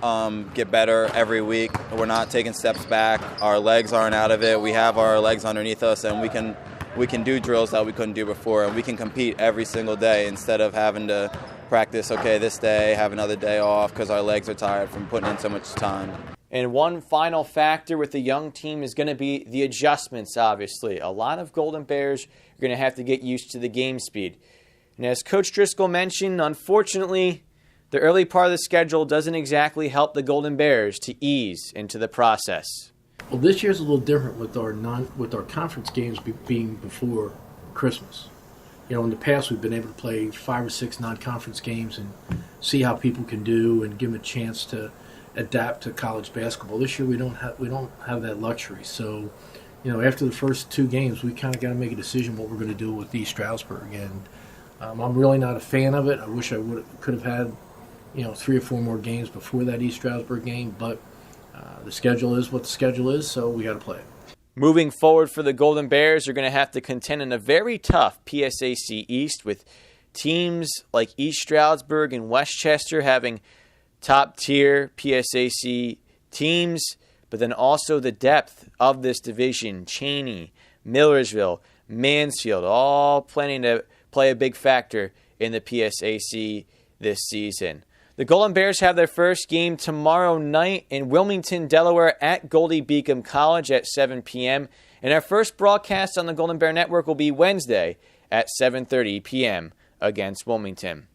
get better every week. We're not taking steps back. Our legs aren't out of it. We have our legs underneath us, and we can do drills that we couldn't do before, and we can compete every single day instead of having to practice, this day, have another day off because our legs are tired from putting in so much time. And one final factor with the young team is going to be the adjustments, obviously. A lot of Golden Bears are going to have to get used to the game speed. And as Coach Driscoll mentioned, unfortunately, the early part of the schedule doesn't exactly help the Golden Bears to ease into the process. Well, this year's a little different with our conference games being before Christmas. In the past we've been able to play 5 or 6 non-conference games and see how people can do and give them a chance to adapt to college basketball. This year we don't have that luxury. So, after the first 2 games, we kind of got to make a decision what we're going to do with East Stroudsburg, and I'm really not a fan of it. I wish I could have had 3 or 4 more games before that East Stroudsburg game, but the schedule is what the schedule is, so we got to play it. Moving forward for the Golden Bears, they're going to have to contend in a very tough PSAC East with teams like East Stroudsburg and Westchester having top-tier PSAC teams, but then also the depth of this division, Cheney, Millersville, Mansfield, all planning to play a big factor in the PSAC this season. The Golden Bears have their first game tomorrow night in Wilmington, Delaware at Goldie Beacom College at 7 p.m. And our first broadcast on the Golden Bear Network will be Wednesday at 7:30 p.m. against Wilmington.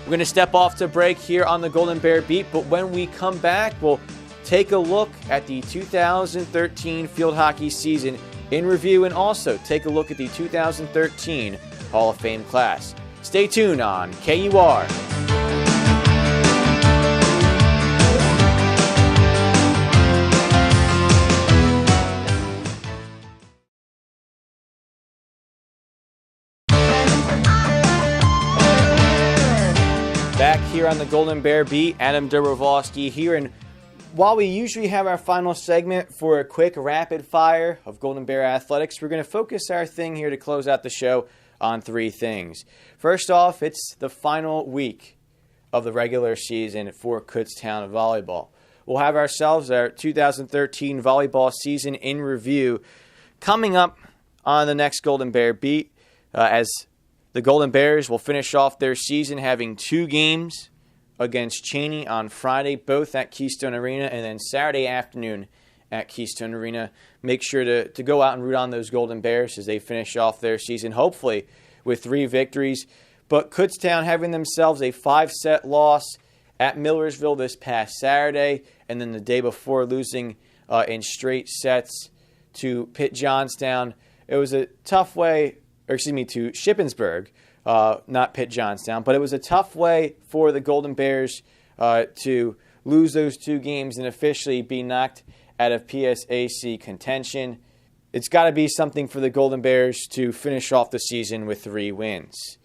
We're going to step off to break here on the Golden Bear Beat, but when we come back, we'll take a look at the 2013 field hockey season in review and also take a look at the 2013 Hall of Fame class. Stay tuned on KUR. Back here on the Golden Bear Beat, Adam Dobrovolsky here, and while we usually have our final segment for a quick rapid fire of Golden Bear athletics, we're going to focus our thing here to close out the show on 3 things. First off, it's the final week of the regular season for Kutztown Volleyball. We'll have ourselves our 2013 volleyball season in review coming up on the next Golden Bear Beat as the Golden Bears will finish off their season having 2 games against Cheney on Friday, both at Keystone Arena, and then Saturday afternoon at Keystone Arena. Make sure to go out and root on those Golden Bears as they finish off their season, hopefully with 3 victories. But Kutztown having themselves a 5-set loss at Millersville this past Saturday, and then the day before losing in straight sets to Pitt Johnstown. It was a tough way, to Shippensburg, not Pitt Johnstown, but it was a tough way for the Golden Bears to lose those 2 games and officially be knocked out of PSAC contention. It's got to be something for the Golden Bears to finish off the season with 3 wins.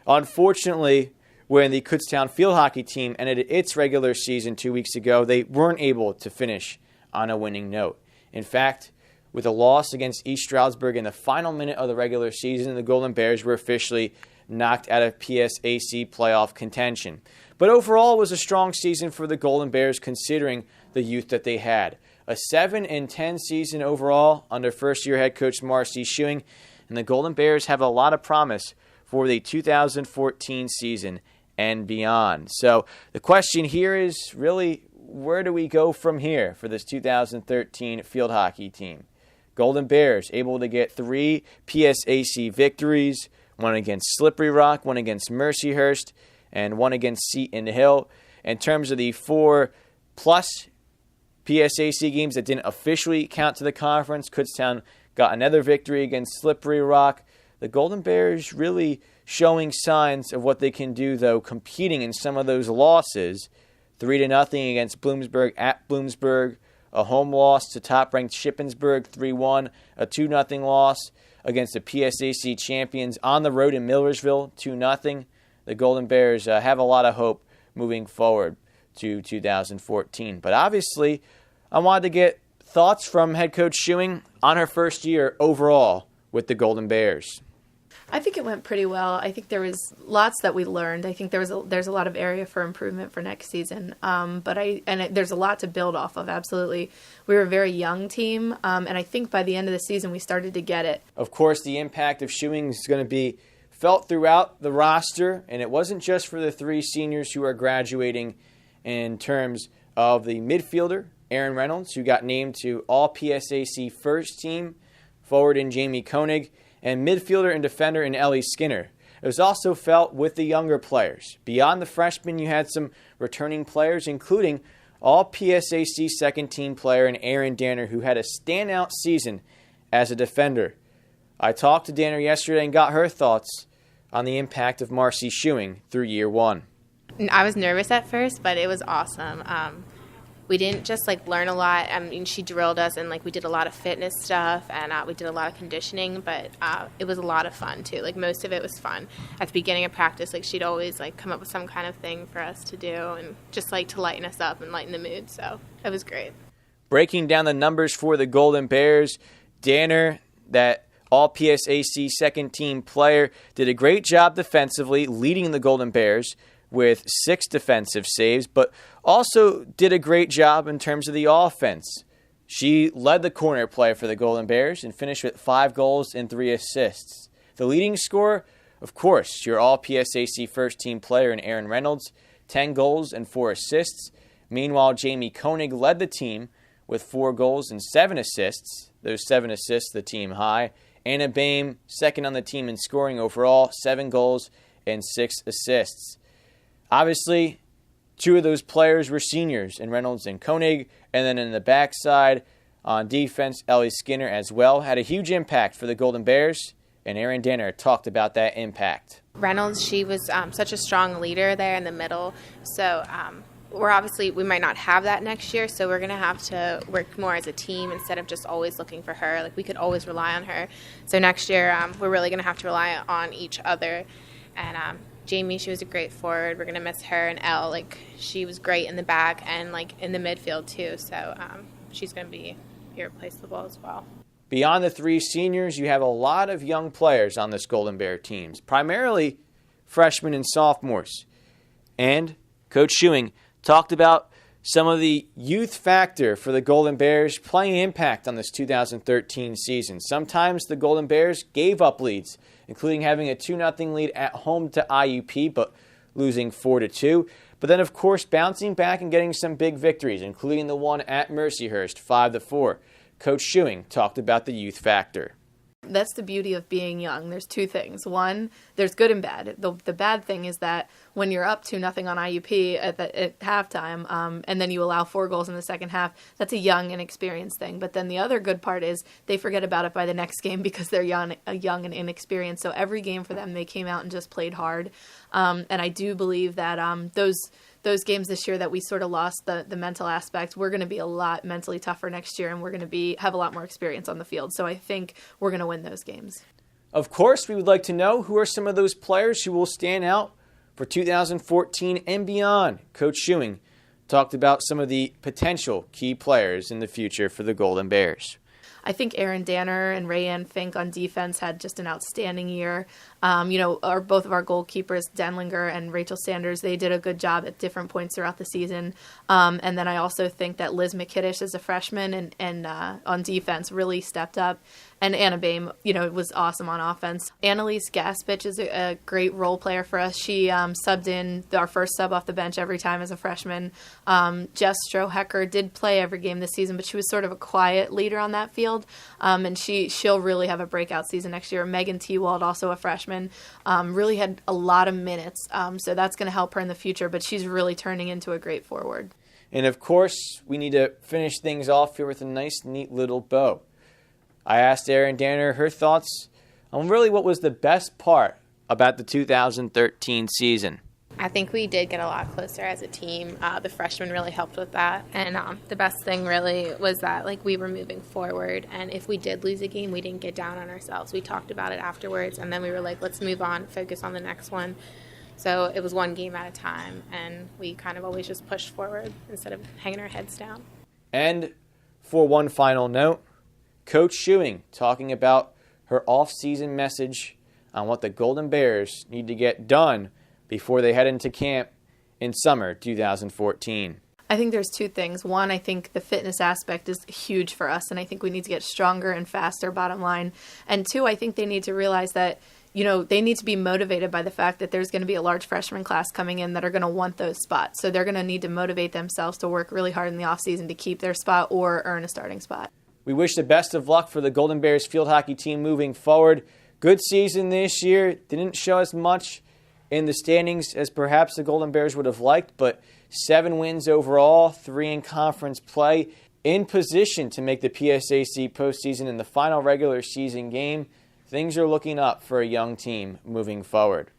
Unfortunately, when the Kutztown field hockey team ended its regular season 2 weeks ago, they weren't able to finish on a winning note. In fact, with a loss against East Stroudsburg in the final minute of the regular season, the Golden Bears were officially knocked out of PSAC playoff contention. But overall, it was a strong season for the Golden Bears considering the youth that they had. A 7-10 season overall under first-year head coach Marcy Schuing, and the Golden Bears have a lot of promise for the 2014 season and beyond. So the question here is really, where do we go from here for this 2013 field hockey team? Golden Bears able to get 3 PSAC victories, 1 against Slippery Rock, 1 against Mercyhurst, and 1 against Seton Hill. In terms of the 4+ PSAC games that didn't officially count to the conference, Kutztown got another victory against Slippery Rock. The Golden Bears really showing signs of what they can do, though, competing in some of those losses. 3-0 against Bloomsburg at Bloomsburg, a home loss to top-ranked Shippensburg 3-1, a 2-0 loss against the PSAC champions on the road in Millersville 2-0. The Golden Bears have a lot of hope moving forward to 2014. But obviously, I wanted to get thoughts from head coach Schuing on her first year overall with the Golden Bears. I think it went pretty well. I think there was lots that we learned. I think there's a lot of area for improvement for next season. There's a lot to build off of. Absolutely, we were a very young team, and I think by the end of the season we started to get it. Of course, the impact of Schuing is going to be felt throughout the roster, and it wasn't just for the 3 seniors who are graduating. In terms of the midfielder, Aaron Reynolds, who got named to All-PSAC first team, forward in Jamie Koenig, and midfielder and defender in Ellie Skinner. It was also felt with the younger players. Beyond the freshmen, you had some returning players, including All-PSAC second-team player in Aaron Danner, who had a standout season as a defender. I talked to Danner yesterday and got her thoughts on the impact of Marcy Schuing through year 1. I was nervous at first, but it was awesome. We didn't just learn a lot. I mean, she drilled us and we did a lot of fitness stuff and we did a lot of conditioning, but it was a lot of fun too. Most of it was fun. At the beginning of practice, she'd always come up with some kind of thing for us to do and just to lighten us up and lighten the mood. So it was great. Breaking down the numbers for the Golden Bears, Danner, that All-PSAC second-team player, did a great job defensively, leading the Golden Bears with 6 defensive saves, but also did a great job in terms of the offense. She led the corner play for the Golden Bears and finished with 5 goals and 3 assists. The leading scorer, of course, your All-PSAC first-team player in Aaron Reynolds, 10 goals and 4 assists. Meanwhile, Jamie Koenig led the team with 4 goals and 7 assists. Those 7 assists, the team high. Anna Boehm, second on the team in scoring overall, 7 goals and 6 assists. Obviously, 2 of those players were seniors in Reynolds and Koenig, and then in the backside on defense, Ellie Skinner as well had a huge impact for the Golden Bears, and Aaron Danner talked about that impact. Reynolds, she was such a strong leader there in the middle, so we might not have that next year, so we're going to have to work more as a team instead of just always looking for her. We could always rely on her. So next year, we're really going to have to rely on each other, and Jamie, she was a great forward. We're going to miss her. And Elle, she was great in the back and, in the midfield, too. So she's going to be irreplaceable as well. Beyond the 3 seniors, you have a lot of young players on this Golden Bear teams, primarily freshmen and sophomores. And Coach Schuing talked about some of the youth factor for the Golden Bears playing impact on this 2013 season. Sometimes the Golden Bears gave up leads, including having a 2-0 lead at home to IUP, but losing 4-2. But then, of course, bouncing back and getting some big victories, including the one at Mercyhurst, 5-4. Coach Schuing talked about the youth factor. That's the beauty of being young. There's two things. One, there's good and bad. The bad thing is that when you're up 2-0 on IUP at halftime, and then you allow 4 goals in the second half, that's a young and inexperienced thing. But then the other good part is they forget about it by the next game because they're young and inexperienced. So every game for them, they came out and just played hard. And I do believe that those games this year that we sort of lost the mental aspect, we're going to be a lot mentally tougher next year, and we're going to have a lot more experience on the field. So I think we're going to win those games. Of course, we would like to know who are some of those players who will stand out for 2014 and beyond. Coach Schuing talked about some of the potential key players in the future for the Golden Bears. I think Erin Danner and Rayanne Fink on defense had just an outstanding year. Both of our goalkeepers, Denlinger and Rachel Sanders, they did a good job at different points throughout the season. And then I also think that Liz McKiddish as a freshman and on defense really stepped up. And Anna Bame, was awesome on offense. Annalise Gaspich is a great role player for us. She subbed in our first sub off the bench every time as a freshman. Jess Strohecker did play every game this season, but she was sort of a quiet leader on that field. And she'll really have a breakout season next year. Megan Tewald, also a freshman, really had a lot of minutes. So that's going to help her in the future, but she's really turning into a great forward. And of course, we need to finish things off here with a nice, neat little bow. I asked Erin Danner her thoughts on really what was the best part about the 2013 season. I think we did get a lot closer as a team. The freshmen really helped with that. And the best thing really was that we were moving forward. And if we did lose a game, we didn't get down on ourselves. We talked about it afterwards. And then we were like, let's move on, focus on the next one. So it was one game at a time. And we kind of always just pushed forward instead of hanging our heads down. And for one final note, Coach Schuing talking about her off-season message on what the Golden Bears need to get done before they head into camp in summer 2014. I think there's two things. One, I think the fitness aspect is huge for us, and I think we need to get stronger and faster, bottom line. And two, I think they need to realize that they need to be motivated by the fact that there's going to be a large freshman class coming in that are going to want those spots. So they're going to need to motivate themselves to work really hard in the offseason to keep their spot or earn a starting spot. We wish the best of luck for the Golden Bears field hockey team moving forward. Good season this year. Didn't show as much in the standings as perhaps the Golden Bears would have liked, but 7 wins overall, 3 in conference play, in position to make the PSAC postseason in the final regular season game. Things are looking up for a young team moving forward.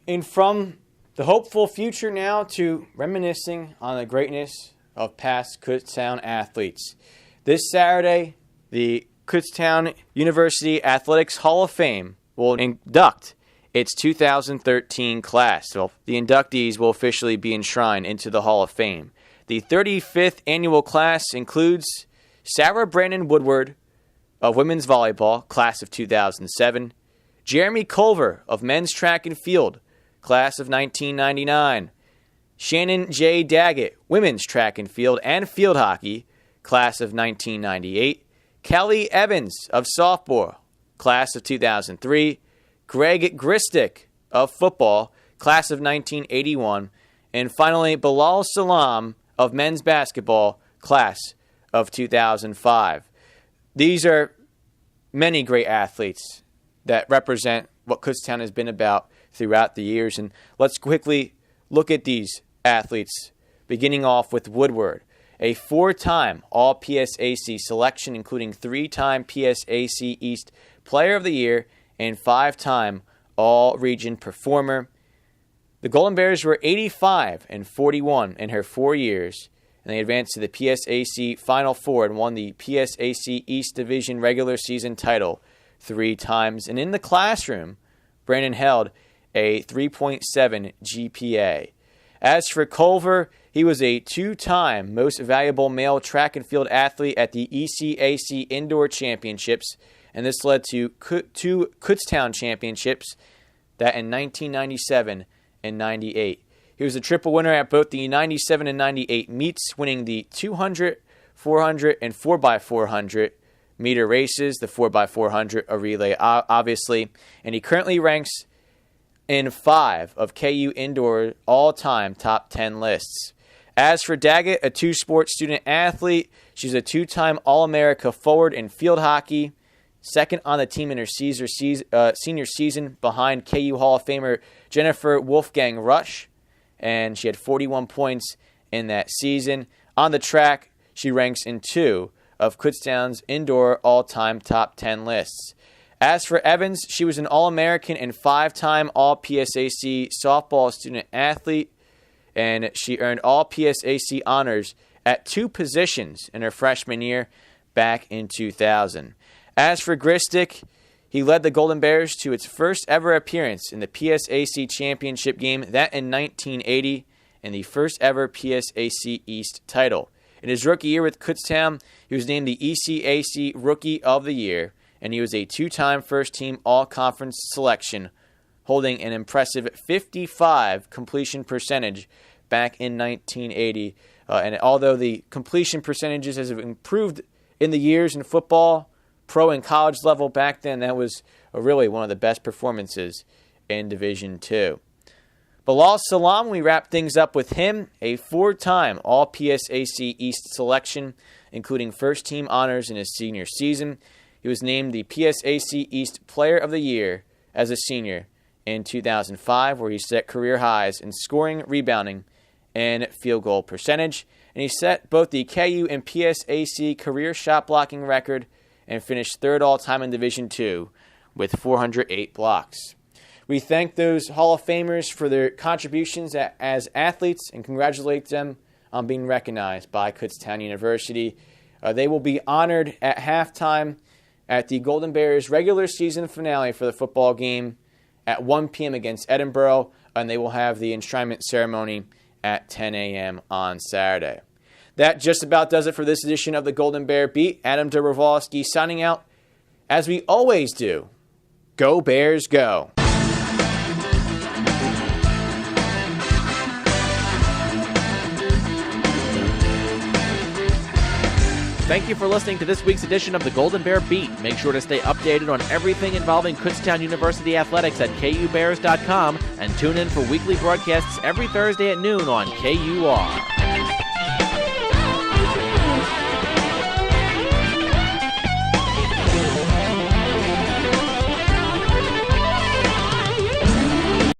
And from the hopeful future now to reminiscing on the greatness of past Kutztown athletes. This Saturday, the Kutztown University Athletics Hall of Fame will induct its 2013 class. So the inductees will officially be enshrined into the Hall of Fame. The 35th annual class includes Sarah Brandon Woodward of women's volleyball, class of 2007, Jeremy Culver of men's track and field, class of 1999, Shannon J. Daggett, women's track and field and field hockey, class of 1998, Kelly Evans of softball, class of 2003, Greg Gristick of football, class of 1981, and finally Bilal Salam of men's basketball, class of 2005. These are many great athletes that represent what Kutztown has been about throughout the years. And let's quickly look at these athletes, beginning off with Woodward, a 4-time All-PSAC selection, including 3-time PSAC East Player of the Year and 5-time All-Region Performer. The Golden Bears were 85-41 in her 4 years, and they advanced to the PSAC Final Four and won the PSAC East Division regular season title 3 times. And in the classroom, Brandon held a 3.7 GPA. As for Culver, he was a 2-time Most Valuable Male Track and Field Athlete at the ECAC Indoor Championships, and this led to 2 Kutztown Championships, that in 1997 and 98. He was a triple winner at both the 97 and 98 meets, winning the 200, 400, and 4x400 meter races, the 4x400 a relay, obviously, and he currently ranks in 5 of KU Indoor all-time top 10 lists. As for Daggett, a 2-sport student athlete, she's a 2-time All-America forward in field hockey, second on the team in her senior season behind KU Hall of Famer Jennifer Wolfgang Rush, and she had 41 points in that season. On the track, she ranks in 2 of Kutztown's indoor all-time top 10 lists. As for Evans, she was an All-American and 5-time All-PSAC softball student athlete, and she earned All-PSAC honors at 2 positions in her freshman year back in 2000. As for Gristic, he led the Golden Bears to its first ever appearance in the PSAC championship game, that in 1980, and the first ever PSAC East title. In his rookie year with Kutztown, he was named the ECAC Rookie of the Year, and he was a 2-time first-team all-conference selection, holding an impressive 55 completion percentage back in 1980. And although the completion percentages have improved in the years in football, pro and college level back then, that was really one of the best performances in Division II. Bilal Salam, we wrap things up with him, a 4-time All-PSAC East selection, including first-team honors in his senior season. He was named the PSAC East Player of the Year as a senior in 2005, where he set career highs in scoring, rebounding, and field goal percentage. And he set both the KU and PSAC career shot blocking record and finished 3rd all-time in Division II with 408 blocks. We thank those Hall of Famers for their contributions as athletes and congratulate them on being recognized by Kutztown University. They will be honored at halftime at the Golden Bears regular season finale for the football game at 1 p.m. against Edinboro, and they will have the enshrinement ceremony at 10 a.m. on Saturday. That just about does it for this edition of the Golden Bear Beat. Adam Dobrovolsky signing out. As we always do, go Bears, go. Thank you for listening to this week's edition of the Golden Bear Beat. Make sure to stay updated on everything involving Kutztown University athletics at KUBears.com and tune in for weekly broadcasts every Thursday at noon on KUR.